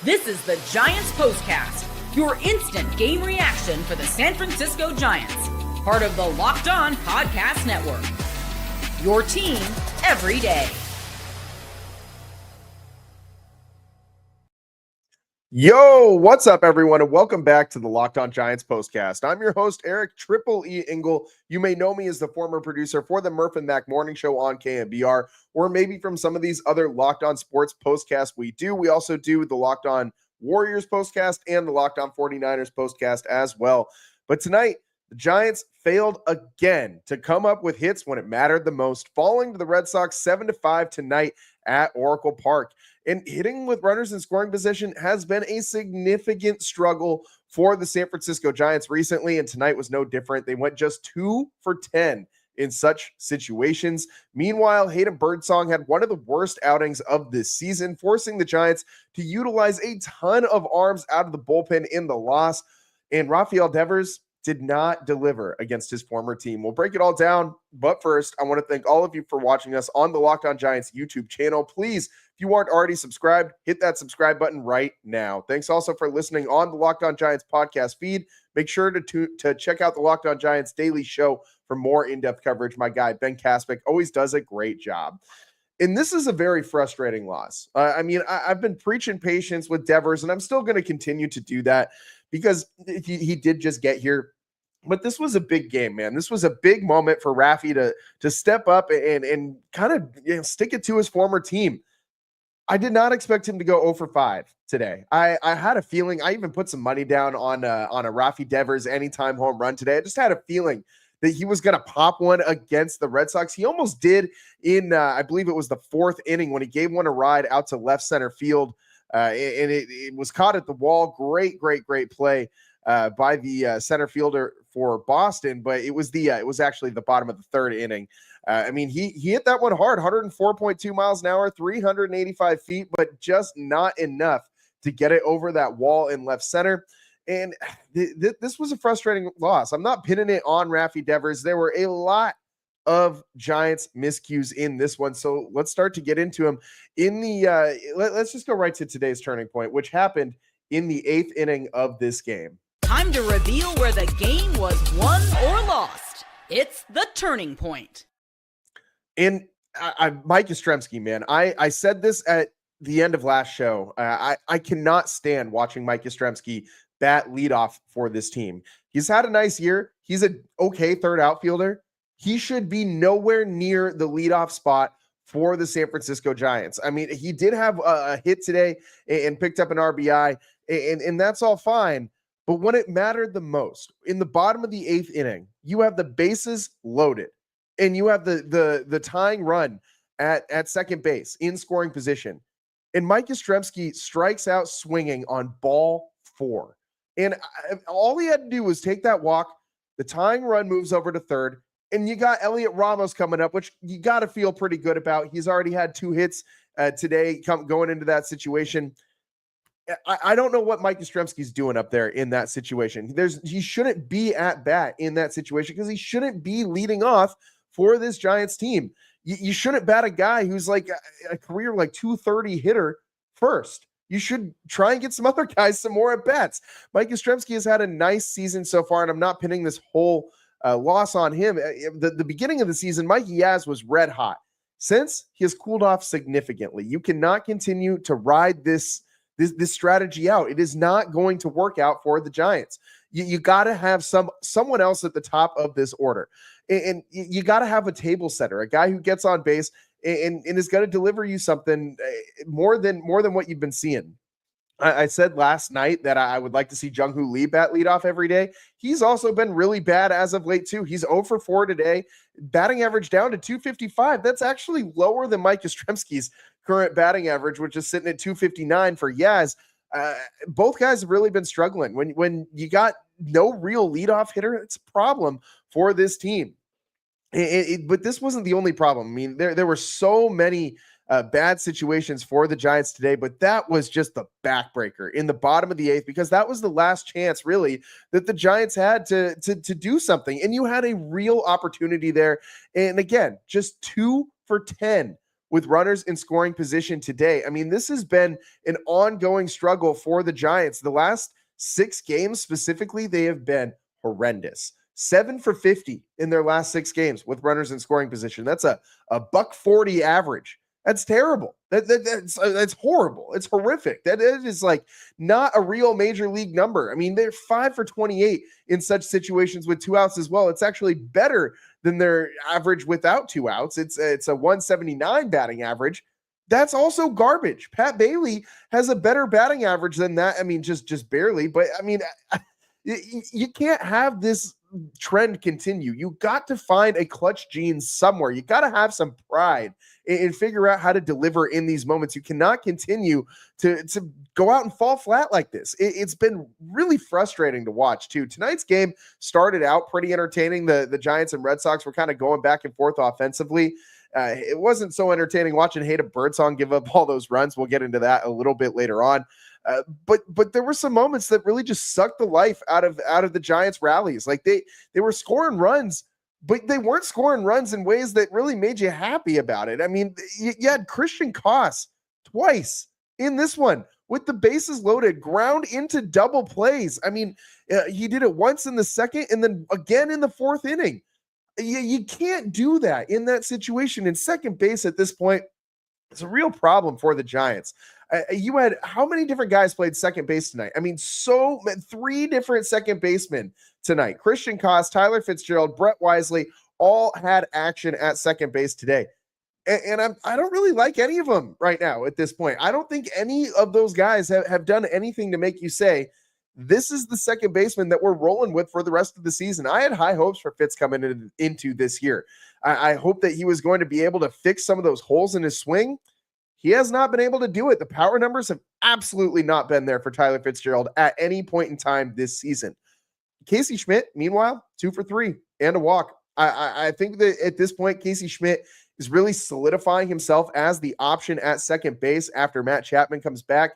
This is the Giants Postcast, your instant game reaction for the San Francisco Giants, part of the Locked On Podcast Network. Your team every day. Yo, what's up, everyone, and welcome back to the Locked On Giants Postcast. I'm your host, Eric Triple E Engel. You may know me as the former producer for the Murph and Mac Morning Show on KMBR, or maybe from some of these other Locked On Sports postcasts we do. We also do the Locked On Warriors postcast and the Locked On 49ers postcast as well. But tonight, the Giants failed again to come up with hits when it mattered the most, falling to the Red Sox 7-5 tonight at Oracle Park. And hitting with runners in scoring position has been a significant struggle for the San Francisco Giants recently, and tonight was no different. They went just 2 for 10 in such situations. Meanwhile, Hayden Birdsong had one of the worst outings of this season, forcing the Giants to utilize a ton of arms out of the bullpen in the loss. And Rafael Devers did not deliver against his former team. We'll break it all down, but first, I want to thank all of you for watching us on the Locked On Giants YouTube channel. Please, if you aren't already subscribed, hit that subscribe button right now. Thanks also for listening on the Locked On Giants podcast feed. Make sure to check out the Locked On Giants daily show for more in-depth coverage. My guy, Ben Kaspick, always does a great job. And this is a very frustrating loss. I've been preaching patience with Devers, and I'm still going to continue to do that because he did just get here. But this was a big game, man. This was a big moment for Rafi to step up and kind of stick it to his former team. I did not expect him to go 0 for 5 today. I had a feeling. I even put some money down on a Rafi Devers anytime home run today. I just had a feeling that he was going to pop one against the Red Sox. He almost did in, I believe it was the 4th inning when he gave one a ride out to left center field. And it was caught at the wall. Great play by the center fielder for Boston, but it was actually the bottom of the 3rd inning. He hit that one hard, 104.2 miles an hour, 385 feet, but just not enough to get it over that wall in left center. And this was a frustrating loss. I'm not pinning it on Rafi Devers. There were a lot of Giants miscues in this one. So let's start to get into them. Let's just go right to today's turning point, which happened in the 8th inning of this game. Time to reveal where the game was won or lost. It's the turning point. And Mike Yastrzemski, man, I said this at the end of last show. I cannot stand watching Mike Yastrzemski bat leadoff for this team. He's had a nice year. He's an okay third outfielder. He should be nowhere near the leadoff spot for the San Francisco Giants. I mean, he did have a hit today and picked up an RBI, and that's all fine. But when it mattered the most, in the bottom of the 8th inning, you have the bases loaded, and you have the tying run at second base in scoring position. And Mike Yastrzemski strikes out swinging on ball 4. And all he had to do was take that walk. The tying run moves over to 3rd, and you got Elliot Ramos coming up, which you got to feel pretty good about. He's already had 2 hits today going into that situation. I don't know what Mike Yastrzemski's doing up there in that situation. He shouldn't be at bat in that situation because he shouldn't be leading off for this Giants team. You shouldn't bat a guy who's like a career like 230 hitter first. You should try and get some other guys some more at bats. Mike Yastrzemski has had a nice season so far, and I'm not pinning this whole loss on him. The beginning of the season, Mikey Yaz was red hot. Since he has cooled off significantly, you cannot continue to ride this strategy out. It is not going to work out for the Giants. You got to have someone else at the top of this order. And you got to have a table setter, a guy who gets on base and is going to deliver you something more than what you've been seeing. I said last night that I would like to see Jung-Hoo Lee bat leadoff every day. He's also been really bad as of late too. He's 0 for 4 today, batting average down to 255. That's actually lower than Mike Yastrzemski's current batting average, which is sitting at 259 for Yaz. Both guys have really been struggling. When you got no real leadoff hitter, it's a problem for this team. But this wasn't the only problem. I mean, there were so many bad situations for the Giants today, but that was just the backbreaker in the bottom of the 8th, because that was the last chance really that the Giants had to do something. And you had a real opportunity there. And again, just 2 for 10 with runners in scoring position today. I mean, this has been an ongoing struggle for the Giants. The last 6 games specifically, they have been horrendous. 7 for 50 in their last 6 games with runners in scoring position. That's a $140 average. That's terrible. That's horrible. It's horrific. That is like not a real major league number. I mean, they're 5 for 28 in such situations with 2 outs as well. It's actually better than their average without 2 outs. It's a 179 batting average. That's also garbage. Pat Bailey has a better batting average than that. I mean, just barely. But I mean, you can't have this trend continue. You got to find a clutch gene somewhere. You got to have some pride and figure out how to deliver in these moments. You cannot continue to go out and fall flat like this. It's been really frustrating to watch too. Tonight's game started out pretty entertaining. The Giants and Red Sox were kind of going back and forth offensively. It wasn't so entertaining watching Hayden Birdsong give up all those runs. We'll get into that a little bit later on. But there were some moments that really just sucked the life out of the Giants rallies. Like they were scoring runs, but they weren't scoring runs in ways that really made you happy about it. I mean, you had Christian Koss twice in this one with the bases loaded, ground into double plays. I mean, he did it once in the second and then again in the 4th inning. You can't do that in that situation. In second base at this point, it's a real problem for the Giants. You had how many different guys played second base tonight? I mean, 3 different second basemen tonight. Christian Koss, Tyler Fitzgerald, Brett Wisely all had action at second base today. And I don't really like any of them right now at this point. I don't think any of those guys have done anything to make you say, this is the second baseman that we're rolling with for the rest of the season. I had high hopes for Fitz coming into this year. I hope that he was going to be able to fix some of those holes in his swing. He has not been able to do it. The power numbers have absolutely not been there for Tyler Fitzgerald at any point in time this season. Casey Schmidt, meanwhile, 2 for 3 and a walk. I think that at this point, Casey Schmidt is really solidifying himself as the option at second base after Matt Chapman comes back.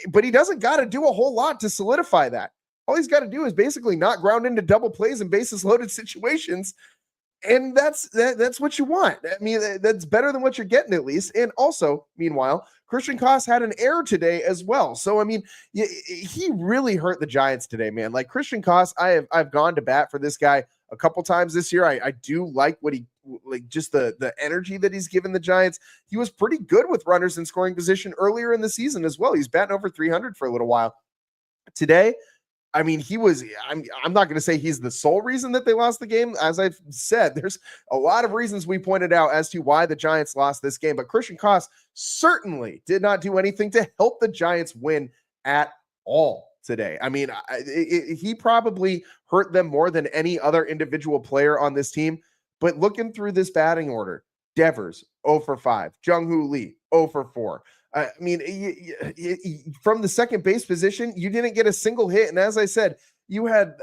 But he doesn't got to do a whole lot to solidify that. All he's got to do is basically not ground into double plays and bases loaded situations. And that's what you want. I mean, that's better than what you're getting at least. And also, meanwhile, Christian Koss had an error today as well. So, I mean, he really hurt the Giants today, man. Like Christian Koss, I've gone to bat for this guy a couple times this year. I do like what just the energy that he's given the Giants. He was pretty good with runners in scoring position earlier in the season as well. He's batting over 300 for a little while. Today, I mean, I'm not going to say he's the sole reason that they lost the game. As I've said, there's a lot of reasons we pointed out as to why the Giants lost this game, but Christian Koss certainly did not do anything to help the Giants win at all today. I mean, he probably hurt them more than any other individual player on this team, but looking through this batting order, Devers, 0 for 5, Jung-Hoo Lee, 0 for 4. I mean, from the second base position, you didn't get a single hit. And as I said, you had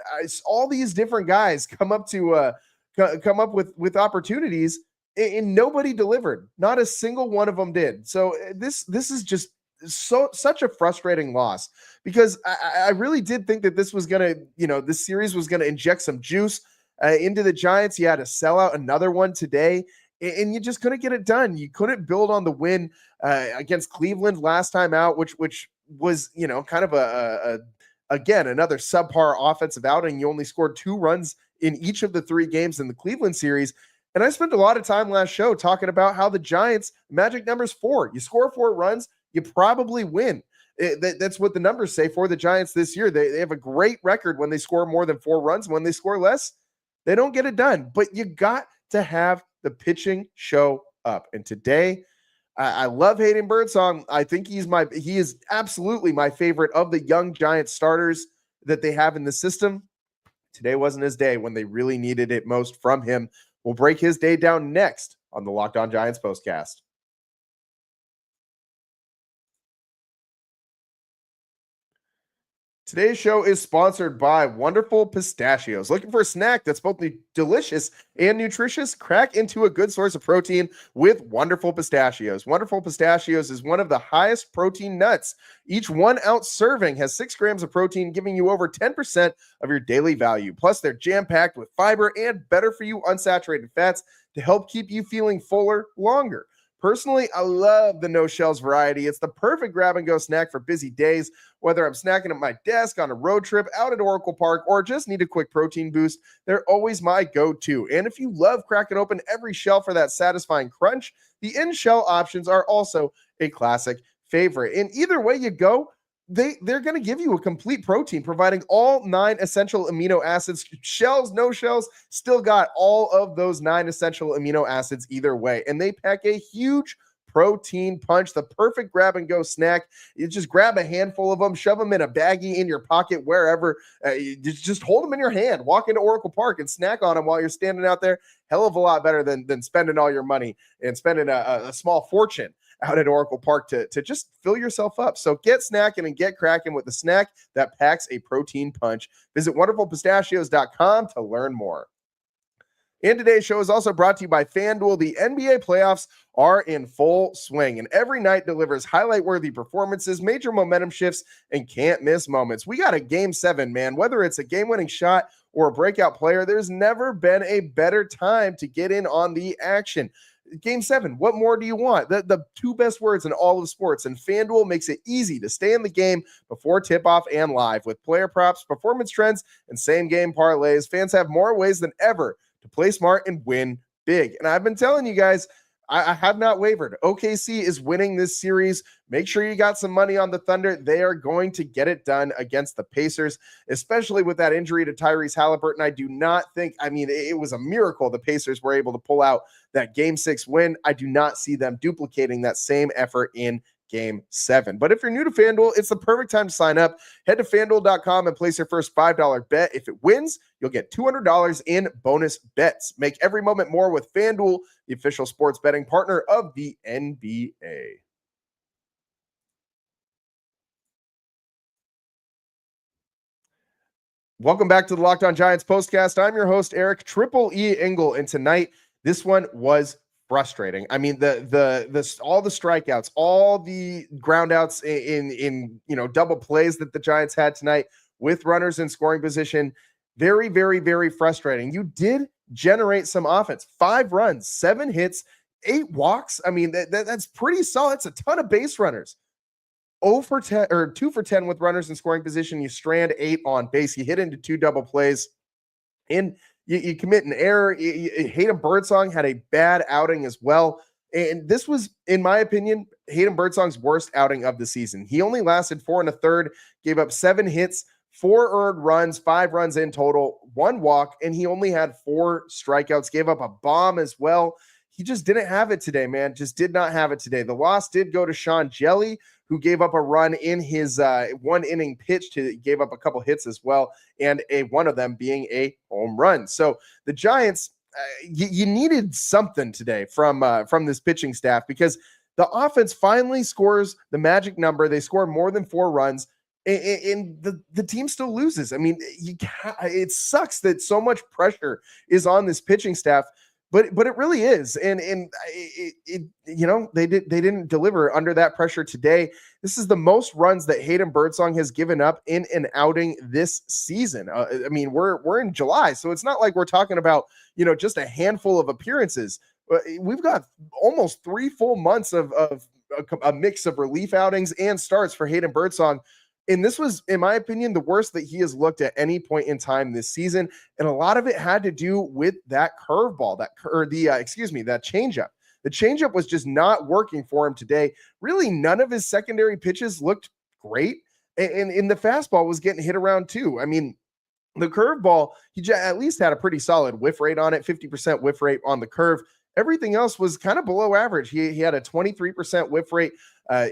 all these different guys come up with opportunities, and nobody delivered. Not a single one of them did. So this is just such a frustrating loss, because I really did think that this was going to, this series was going to inject some juice into the Giants. You had to sell out another one today, and you just couldn't get it done. You couldn't build on the win against Cleveland last time out, which was, kind of again, another subpar offensive outing. You only scored 2 runs in each of the 3 games in the Cleveland series. And I spent a lot of time last show talking about how the Giants magic number's 4. You score 4 runs, you probably win. That's what the numbers say for the Giants this year. They have a great record when they score more than 4 runs. When they score less, they don't get it done. But you got to have the pitching show up. And today, I love Hayden Birdsong. I think he is absolutely my favorite of the young Giants starters that they have in the system. Today wasn't his day when they really needed it most from him. We'll break his day down next on the Locked On Giants postcast. Today's show is sponsored by Wonderful Pistachios. Looking for a snack that's both delicious and nutritious? Crack into a good source of protein with Wonderful Pistachios. Wonderful Pistachios is one of the highest protein nuts. Each 1 ounce serving has 6 grams of protein, giving you over 10% of your daily value. Plus, they're jam-packed with fiber and better-for-you unsaturated fats to help keep you feeling fuller longer. Personally, I love the no shells variety. It's the perfect grab and go snack for busy days, whether I'm snacking at my desk, on a road trip, out at Oracle Park, or just need a quick protein boost. They're always my go-to. And if you love cracking open every shell for that satisfying crunch, the in-shell options are also a classic favorite. And either way you go, they're going to give you a complete protein, providing all 9 essential amino acids. Shells, no shells, still got all of those 9 essential amino acids either way. And they pack a huge protein punch, the perfect grab and go snack. You just grab a handful of them, shove them in a baggie in your pocket, wherever. You just hold them in your hand, walk into Oracle Park and snack on them while you're standing out there. Hell of a lot better than spending all your money and spending a small fortune out at Oracle Park to just fill yourself up. So get snacking and get cracking with the snack that packs a protein punch. Visit wonderfulpistachios.com to learn more. And today's show is also brought to you by FanDuel. The NBA playoffs are in full swing, and every night delivers highlight-worthy performances, major momentum shifts, and can't-miss moments. We got a Game 7, man. Whether it's a game-winning shot or a breakout player, there's never been a better time to get in on the action. Game 7, what more do you want? The 2 best words in all of sports, and FanDuel makes it easy to stay in the game before tip-off and live. With player props, performance trends, and same-game parlays, fans have more ways than ever to play smart and win big. And I've been telling you guys, I have not wavered. OKC is winning this series. Make sure you got some money on the Thunder. They are going to get it done against the Pacers, especially with that injury to Tyrese Halliburton. I do not think, it was a miracle the Pacers were able to pull out that Game 6 win. I do not see them duplicating that same effort in Game 7. But if you're new to FanDuel, it's the perfect time to sign up. Head to FanDuel.com and place your first $5 bet. If it wins, you'll get $200 in bonus bets. Make every moment more with FanDuel, the official sports betting partner of the NBA. Welcome back to the Locked On Giants postcast. I'm your host, Eric Triple E Engel, and tonight, this one was frustrating. All the strikeouts, all the groundouts in double plays that the Giants had tonight with runners in scoring position. Very, very, very frustrating. You did generate some offense. 5 runs, 7 hits, 8 walks. That's pretty solid. It's a ton of base runners. 0 for 10 or 2 for 10 with runners in scoring position. You strand 8 on base. You hit into 2 double plays. And you commit an error. Hayden Birdsong had a bad outing as well. And this was, in my opinion, Hayden Birdsong's worst outing of the season. He only lasted 4 1/3, gave up 7 hits, 4 earned runs, 5 runs in total, 1 walk, and he only had 4 strikeouts, gave up a bomb as well. He just didn't have it today, man. Just did not have it today. The loss did go to Sean Jelly, who gave up a run in his 1-inning pitch. Gave up a couple hits as well, and one of them being a home run. So the Giants, you needed something today from this pitching staff, because the offense finally scores the magic number. They score more than 4 runs, and the team still loses. It sucks that so much pressure is on this pitching staff. But it really is, and they didn't deliver under that pressure today. This is the most runs that Hayden Birdsong has given up in an outing this season. We're in July, so it's not like we're talking about just a handful of appearances. We've got almost 3 full months of a mix of relief outings and starts for Hayden Birdsong. And this was, in my opinion, the worst that he has looked at any point in time this season. And a lot of it had to do with that curveball, that changeup. The changeup was just not working for him today. Really, none of his secondary pitches looked great. And the fastball was getting hit around too. The curveball, he at least had a pretty solid whiff rate on it, 50% whiff rate on the curve. Everything else was kind of below average. He had a 23% whiff rate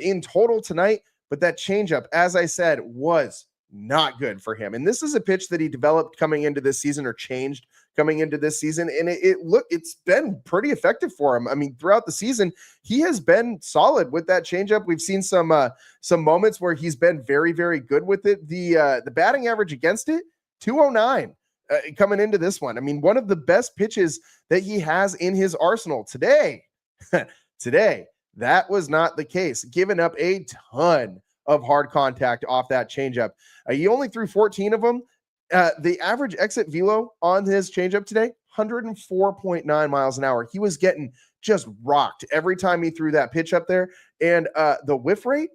in total tonight. But that changeup, as I said, was not good for him. And this is a pitch that he developed coming into this season, or changed coming into this season. And it's been pretty effective for him. Throughout the season, he has been solid with that changeup. We've seen some moments where he's been very, very good with it. The batting average against it, 209 coming into this one. One of the best pitches that he has in his arsenal today. That was not the case. Giving up a ton of hard contact off that changeup. He only threw 14 of them. The average exit velo on his changeup today, 104.9 miles an hour. He was getting just rocked every time he threw that pitch up there. And the whiff rate,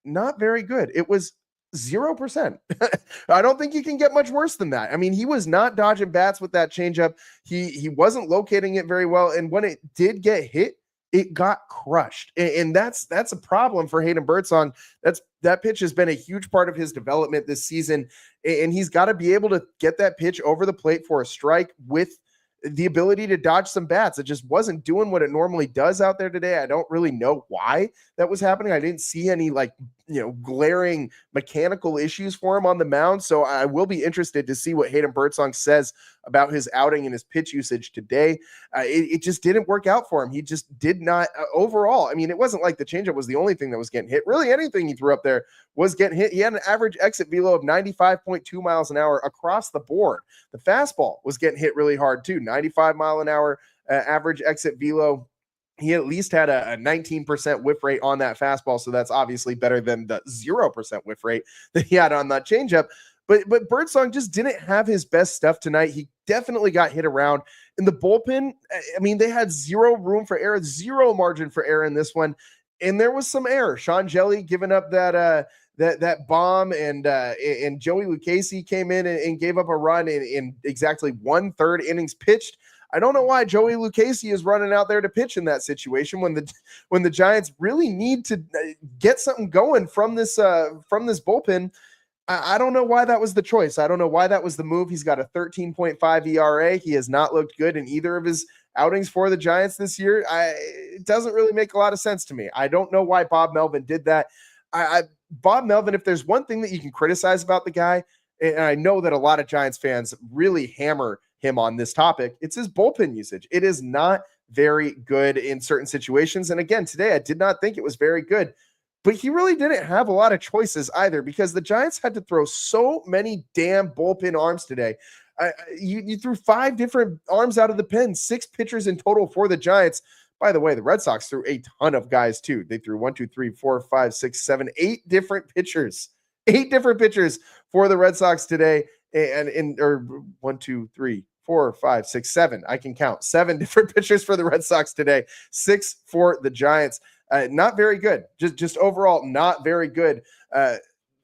not very good. It was 0%. I don't think you can get much worse than that. I mean, he was not dodging bats with that changeup. He wasn't locating it very well. And when it did get hit, it got crushed. And that's a problem for Hayden Birdsong. That pitch has been a huge part of his development this season. And he's got to be able to get that pitch over the plate for a strike with the ability to dodge some bats. It just wasn't doing what it normally does out there today. I don't really know why that was happening. I didn't see any glaring mechanical issues for him on the mound. So I will be interested to see what Hayden Birdsong says about his outing and his pitch usage today. It just didn't work out for him. He just did not overall. I mean, it wasn't like the changeup was the only thing that was getting hit. Really, anything he threw up there was getting hit. He had an average exit velo of 95.2 miles an hour across the board. The fastball was getting hit really hard too. 95 mile an hour average exit velo. He at least had a 19% whiff rate on that fastball. So that's obviously better than the 0% whiff rate that he had on that changeup. But Birdsong just didn't have his best stuff tonight. He definitely got hit around. In the bullpen, I mean, they had zero room for error, zero margin for error in this one. And there was some error. Sean Jelly giving up that bomb, and Joey Lucchesi came in and gave up a run in exactly 1/3 innings pitched. I don't know why Joey Lucchesi is running out there to pitch in that situation when the Giants really need to get something going from this bullpen. I don't know why that was the choice. I don't know why that was the move. He's got a 13.5 ERA. He has not looked good in either of his outings for the Giants this year. It doesn't really make a lot of sense to me. I don't know why Bob Melvin did that. Bob Melvin, if there's one thing that you can criticize about the guy, and I know that a lot of Giants fans really hammer him on this topic, it's his bullpen usage. It is not very good in certain situations. And again, today I did not think it was very good. But he really didn't have a lot of choices either, because the Giants had to throw so many damn bullpen arms today. You threw 5 different arms out of the pen, 6 pitchers in total for the Giants. By the way, the Red Sox threw a ton of guys too. They threw 1, 2, 3, 4, 5, 6, 7, 8 different pitchers. 8 different pitchers for the Red Sox today. Or 1, 2, 3, 4, 5, 6, 7. I can count 7 different pitchers for the Red Sox today. 6 for the Giants. Not very good. Just overall, not very good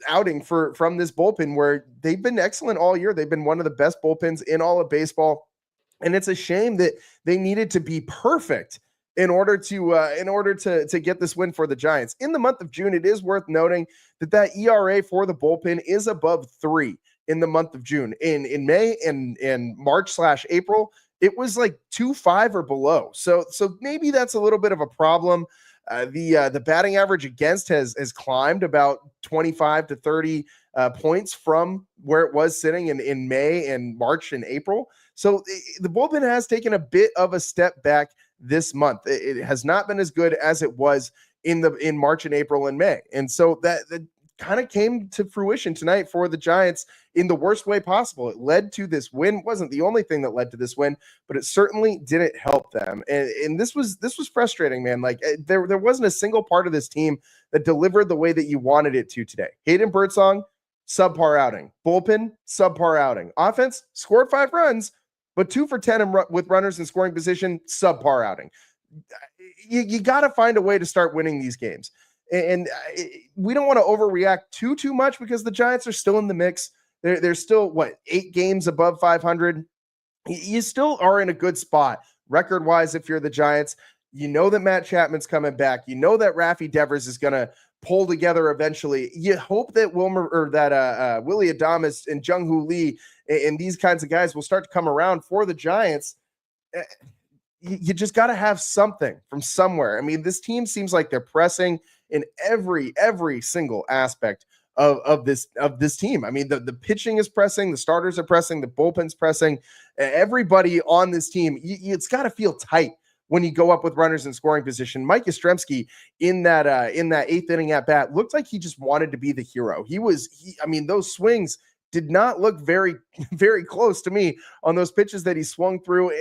outing from this bullpen, where they've been excellent all year. They've been one of the best bullpens in all of baseball, and it's a shame that they needed to be perfect in order to get this win for the Giants. In the month of June, it is worth noting that ERA for the bullpen is above 3 in the month of June. In May and March/April, it was like 2.5 or below. So maybe that's a little bit of a problem. The batting average against has climbed about 25 to 30 points from where it was sitting in May and March and April. So the bullpen has taken a bit of a step back this month. It has not been as good as it was in March and April and May. And so that kind of came to fruition tonight for the Giants in the worst way possible. It led to this win. It wasn't the only thing that led to this win, but it certainly didn't help them. And this was frustrating, man. Like there wasn't a single part of this team that delivered the way that you wanted it to today. Hayden Birdsong, subpar outing. Bullpen, subpar outing. Offense, scored 5 runs, but 2 for 10 with runners in scoring position, subpar outing. You got to find a way to start winning these games. And we don't want to overreact too much, because the Giants are still in the mix. They're still, 8 games above 500. You still are in a good spot record-wise if you're the Giants. You know that Matt Chapman's coming back. You know that Rafi Devers is going to pull together eventually. You hope that Willie Adames and Jung-Hoo Lee and these kinds of guys will start to come around for the Giants. You just got to have something from somewhere. I mean, this team seems like they're pressing in every single aspect of this team. I mean, the pitching is pressing, the starters are pressing, the bullpen's pressing. Everybody on this team, it's got to feel tight when you go up with runners in scoring position. Mike Yastrzemski in that 8th inning at bat looked like he just wanted to be the hero. I mean, those swings did not look very, very close to me on those pitches that he swung through.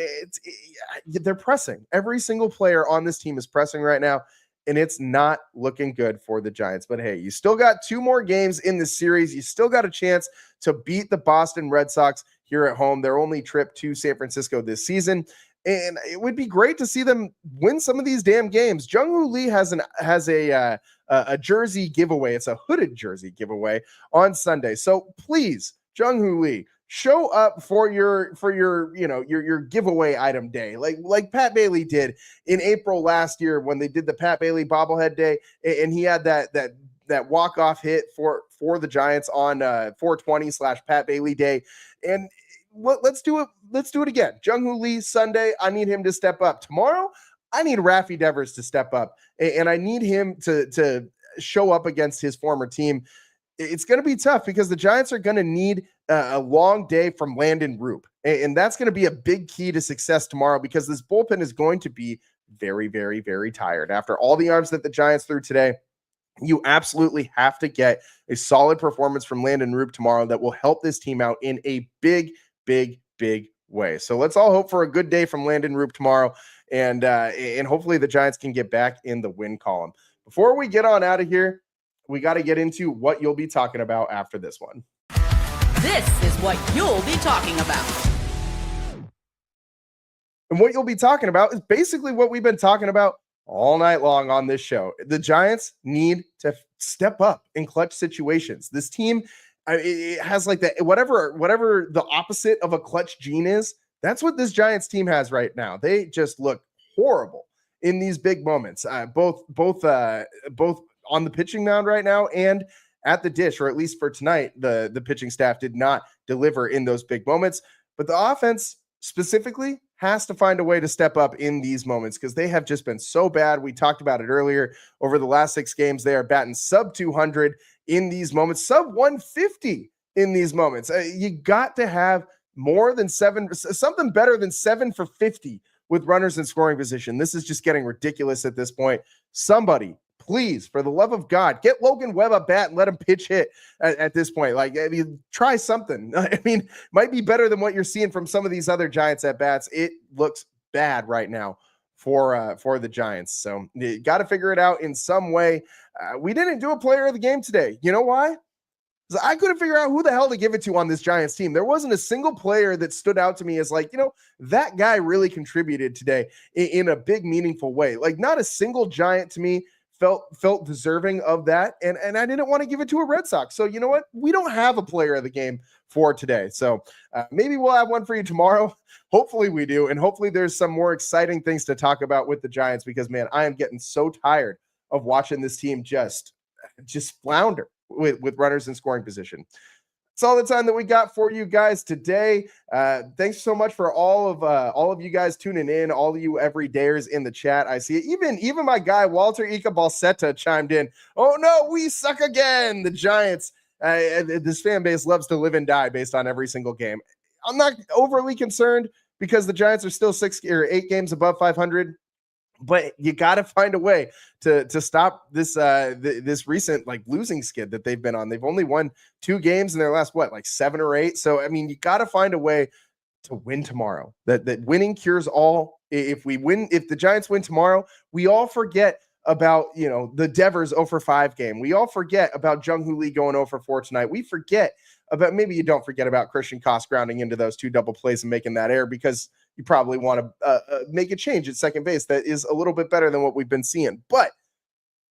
They're pressing. Every single player on this team is pressing right now, and it's not looking good for the Giants. But hey, you still got 2 more games in this series. You still got a chance to beat the Boston Red Sox here at home, their only trip to San Francisco this season. And it would be great to see them win some of these damn games. Jung-Hoo Lee has a jersey giveaway. It's a hooded jersey giveaway on Sunday. So please, Jung-Hoo Lee, show up for your giveaway item day, like Pat Bailey did in April last year when they did the Pat Bailey bobblehead day, and he had that walk-off hit for the Giants on 420/Pat Bailey day. And let's do it. Let's do it again. Jung-Hoo Lee Sunday. I need him to step up. Tomorrow, I need Raffy Devers to step up, and I need him to show up against his former team. It's going to be tough because the Giants are going to need a long day from Landon Roop, and that's going to be a big key to success tomorrow because this bullpen is going to be very, very, very tired after all the arms that the Giants threw today. You absolutely have to get a solid performance from Landon Roop tomorrow that will help this team out in a big, big, big way. So let's all hope for a good day from Landon Roop tomorrow, and hopefully the Giants can get back in the win column. Before we get on out of here, we got to get into what you'll be talking about after this one. This is what you'll be talking about. And what you'll be talking about is basically what we've been talking about all night long on this show. The Giants need to step up in clutch situations. This team, it has like that, whatever the opposite of a clutch gene is. That's what this Giants team has right now. They just look horrible in these big moments, both on the pitching mound right now and at the dish, or at least for tonight, the pitching staff did not deliver in those big moments. But the offense specifically has to find a way to step up in these moments because they have just been so bad. We talked about it earlier. Over the last 6 games, they are batting sub 200 in these moments, sub 150 in these moments. You got to have more than 7, something better than 7 for 50 with runners in scoring position. This is just getting ridiculous at this point. Somebody, please, for the love of God, get Logan Webb a bat and let him pitch hit at this point. Like, I mean, try something. I mean, might be better than what you're seeing from some of these other Giants at bats. It looks bad right now for the Giants. So you got to figure it out in some way. We didn't do a player of the game today. You know why? Because I couldn't figure out who the hell to give it to on this Giants team. There wasn't a single player that stood out to me as like, that guy really contributed today in a big, meaningful way. Like, not a single Giant to me felt deserving of that, and I didn't want to give it to a Red Sox. So you know what? We don't have a player of the game for today. So maybe we'll have one for you tomorrow. Hopefully we do, and hopefully there's some more exciting things to talk about with the Giants because, man, I am getting so tired of watching this team just flounder with runners in scoring position. That's all the time that we got for you guys today. Thanks so much for all of you guys tuning in, all of you everydayers in the chat. I see it. Even my guy Walter Ika Balsetta chimed in. Oh no, we suck again. The Giants. This fan base loves to live and die based on every single game. I'm not overly concerned because the Giants are still 6 or 8 games above 500. But you got to find a way to stop this this recent losing skid that they've been on. They've only won 2 games in their last 7 or 8. So I mean, you got to find a way to win tomorrow. That winning cures all. If the Giants win tomorrow, we all forget about the Devers 0 for 5 game. We all forget about Jung-Hoo Lee going 0 for 4 tonight. We forget about, maybe you don't forget about Christian Koss grounding into those 2 double plays and making that error because you probably want to make a change at second base that is a little bit better than what we've been seeing. But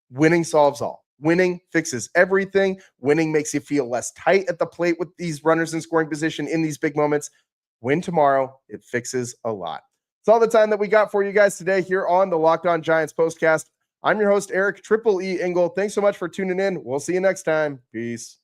winning solves all. Winning fixes everything. Winning makes you feel less tight at the plate with these runners in scoring position in these big moments. Win tomorrow. It fixes a lot. That's all the time that we got for you guys today here on the Locked On Giants Postcast. I'm your host, Eric Triple E Engel. Thanks so much for tuning in. We'll see you next time. Peace.